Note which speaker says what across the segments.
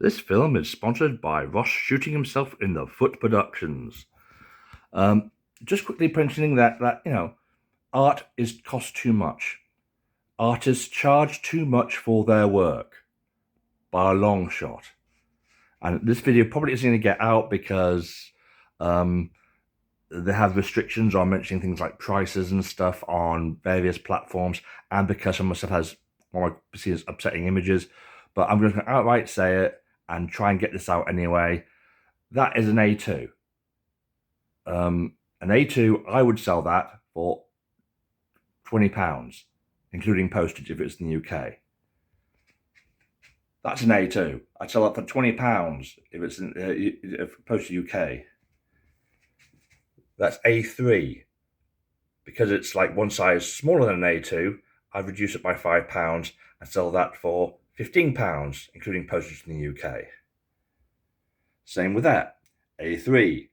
Speaker 1: This film is sponsored by Ross shooting himself in the foot productions. Just quickly mentioning that art costs too much. Artists charge too much for their work by a long shot. And this video probably isn't going to get out because they have restrictions on mentioning things like prices and stuff on various platforms, and because some of the stuff has what I see as upsetting images. But I'm going to outright say it and try and get this out anyway. That is an A2. An A2, I would sell that for £20, including postage if it's in the UK. That's an A2. I'd sell that for £20 if it's in post to UK. That's A3. Because it's like one size smaller than an A2, I'd reduce it by £5 and sell that for £15, including postage in the UK. Same with that. A3.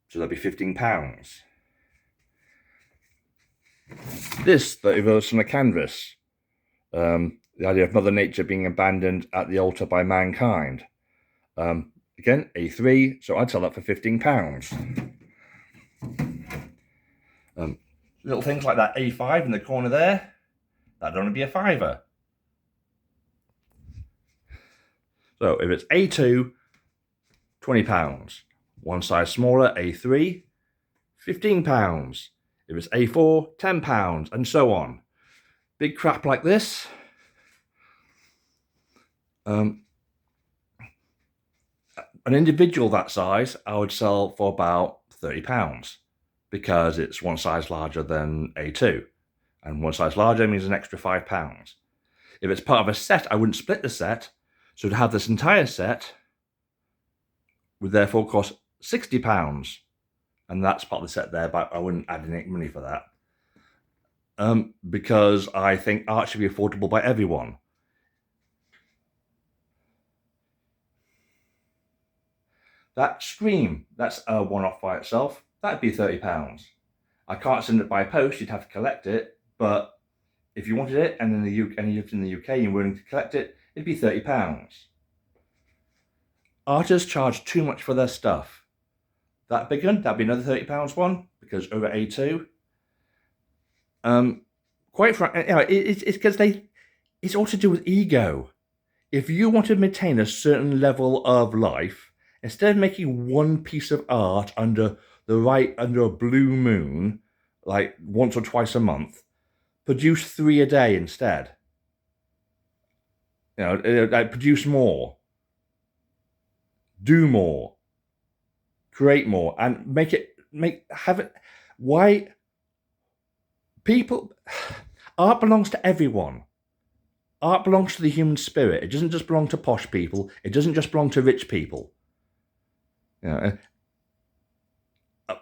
Speaker 1: So that'd be £15. This, the reverse on a canvas. The idea of Mother Nature being abandoned at the altar by mankind. Again, A3, so I'd sell that for £15. Little things like that A5 in the corner there, that'd only be a £5. So if it's A2, £20. One size smaller, A3, £15. If it's A4, £10, and so on. Big crap like this, an individual that size, I would sell for about £30 because it's one size larger than A2. And one size larger means an extra £5. If it's part of a set, I wouldn't split the set. So to have this entire set would therefore cost £60. And that's part of the set there, but I wouldn't add any money for that. Because I think art should be affordable by everyone. That Scream, that's a one-off by itself. That'd be £30. I can't send it by post, you'd have to collect it. But if you wanted it and you lived in the UK and you're willing to collect it, it'd be £30. Artists charge too much for their stuff. That big one, that'd be another £30 one, because over A2. Quite frankly, it's because it's all to do with ego. If you want to maintain a certain level of life, instead of making one piece of art under a blue moon, like once or twice a month, produce 3 a day instead. Produce more, do more, create more, and have it. Why? Art belongs to everyone. Art belongs to the human spirit. It doesn't just belong to posh people. It doesn't just belong to rich people. A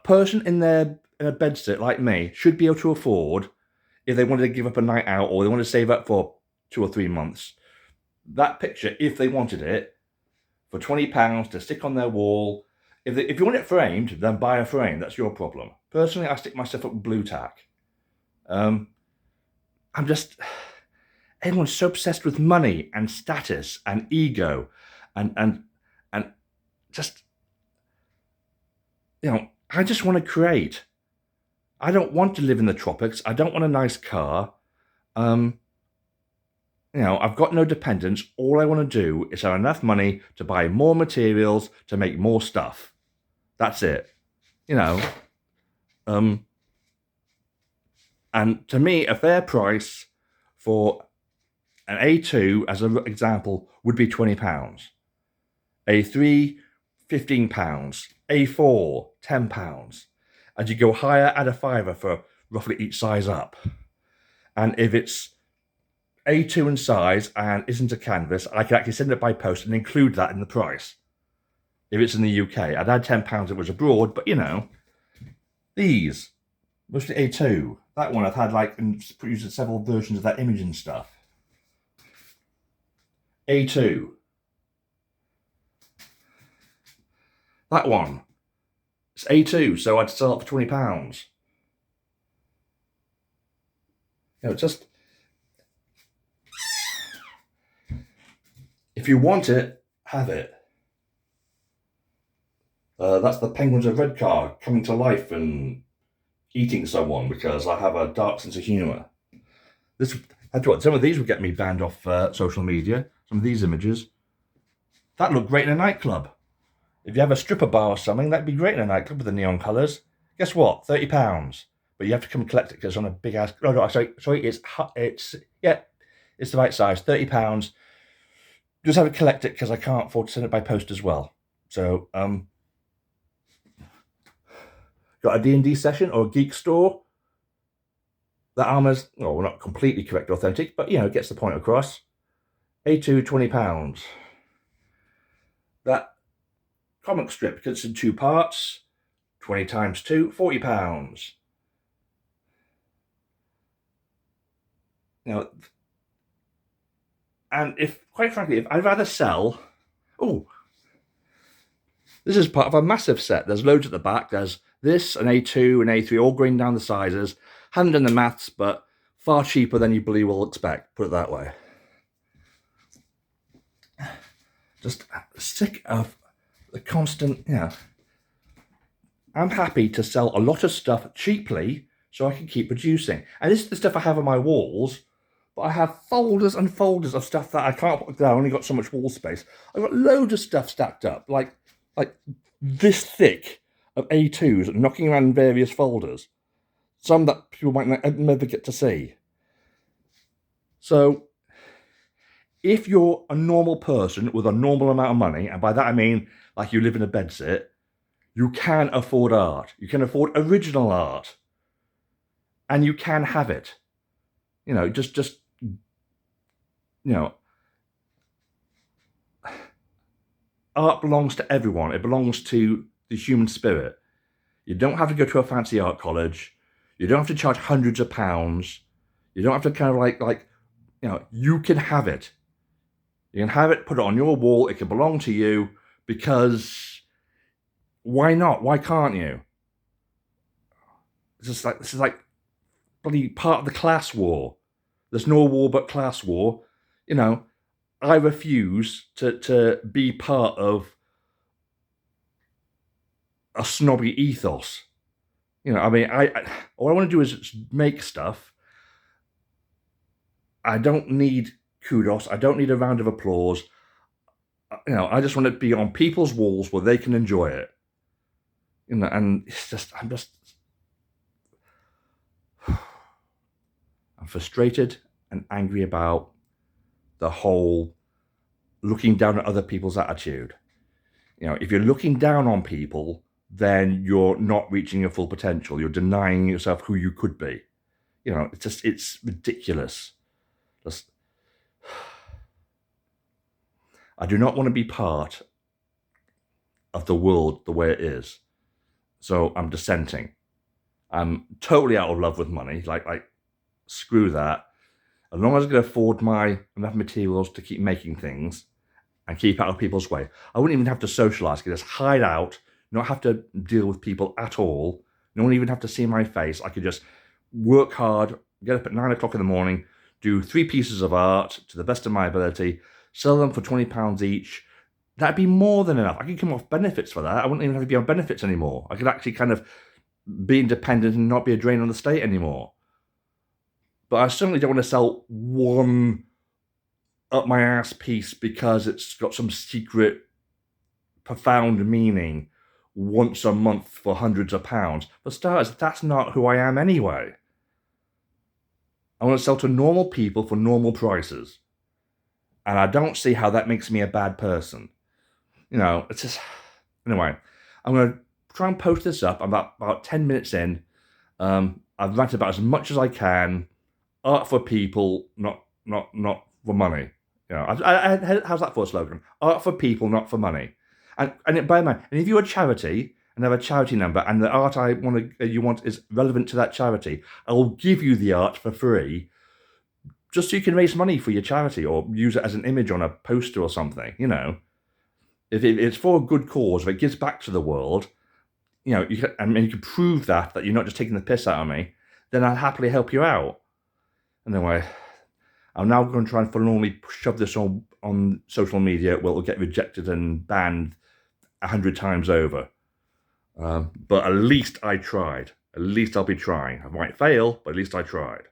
Speaker 1: person in a bedsit like me should be able to afford, if they wanted to give up a night out or they wanted to save up for 2 or 3 months, that picture, if they wanted it, for £20 to stick on their wall. If you want it framed, then buy a frame. That's your problem. Personally, I stick my stuff up with blue tack. Everyone's so obsessed with money and status and ego and just, I just want to create. I don't want to live in the tropics. I don't want a nice car. I've got no dependents. All I want to do is have enough money to buy more materials to make more stuff. That's it. And to me, a fair price for an A2, as an example, would be £20. A3, £15. A4, £10. As you go higher, add a £5 for roughly each size up. And if it's A2 in size and isn't a canvas, I can actually send it by post and include that in the price. If it's in the UK, I'd add £10 if it was abroad, but these, mostly A2. That one I've had used several versions of that image and stuff. A2. That one. It's A2, so I'd sell it for £20. Just... If you want it, have it. That's the Penguins of Redcar coming to life and eating someone because I have a dark sense of humour. Some of these would get me banned off social media. Some of these images. That looked great in a nightclub. If you have a stripper bar or something, that'd be great in a nightclub with the neon colours. Guess what? £30. But you have to come and collect it because it's on a big ass. No, sorry. It's the right size. £30. Just have it collect it because I can't afford to send it by post as well. So, got a D&D session or a geek store. That armour's, well, not completely correct, authentic, but it gets the point across. A2, £20. That comic strip, because it's in 2 parts, 20 times 2, £40. And quite frankly, if I'd rather sell, this is part of a massive set. There's loads at the back. There's this, an A2, an A3, all going down the sizes. Haven't done the maths, but far cheaper than you believe will expect, put it that way. Just sick of the constant, I'm happy to sell a lot of stuff cheaply so I can keep producing. And this is the stuff I have on my walls, but I have folders and folders of stuff that I can't put down. I only got so much wall space. I've got loads of stuff stacked up, like this thick of A2s knocking around in various folders. Some that people might never get to see. So, if you're a normal person with a normal amount of money, and by that I mean like you live in a bedsit, you can afford art. You can afford original art. And you can have it. Art belongs to everyone. It belongs to the human spirit. You don't have to go to a fancy art college. You don't have to charge hundreds of pounds. You don't have to kind of you can have it. You can have it, put it on your wall. It can belong to you because why not? Why can't you? This is like bloody part of the class war. There's no war but class war. I refuse to be part of a snobby ethos. All I want to do is make stuff. I don't need kudos. I don't need a round of applause. I just want to be on people's walls where they can enjoy it. And it's I'm frustrated and angry about the whole looking down at other people's attitude. If you're looking down on people, then you're not reaching your full potential. You're denying yourself who you could be. It's ridiculous. I do not want to be part of the world the way it is. So I'm dissenting. I'm totally out of love with money. Like screw that. As long as I can afford enough materials to keep making things and keep out of people's way, I wouldn't even have to socialise. I could just hide out, not have to deal with people at all. No one even have to see my face. I could just work hard, get up at 9 o'clock in the morning, do 3 pieces of art to the best of my ability, sell them for £20 each. That'd be more than enough. I could come off benefits for that. I wouldn't even have to be on benefits anymore. I could actually kind of be independent and not be a drain on the state anymore. But I certainly don't want to sell one up-my-ass piece because it's got some secret, profound meaning once a month for hundreds of pounds. For starters, that's not who I am anyway. I want to sell to normal people for normal prices. And I don't see how that makes me a bad person. It's just... Anyway, I'm going to try and post this up. I'm about 10 minutes in. I've ranted about as much as I can. Art for people, not for money. How's that for a slogan? Art for people, not for money. And bear in mind, and if you're a charity and have a charity number, and the art you want is relevant to that charity, I will give you the art for free, just so you can raise money for your charity or use it as an image on a poster or something. If it's for a good cause, if it gives back to the world, you can prove that you're not just taking the piss out of me, then I'll happily help you out. Anyway, I'm now going to try and forlornly shove this on on social media will get rejected and banned 100 times over. But at least I tried. At least I'll be trying. I might fail, but at least I tried.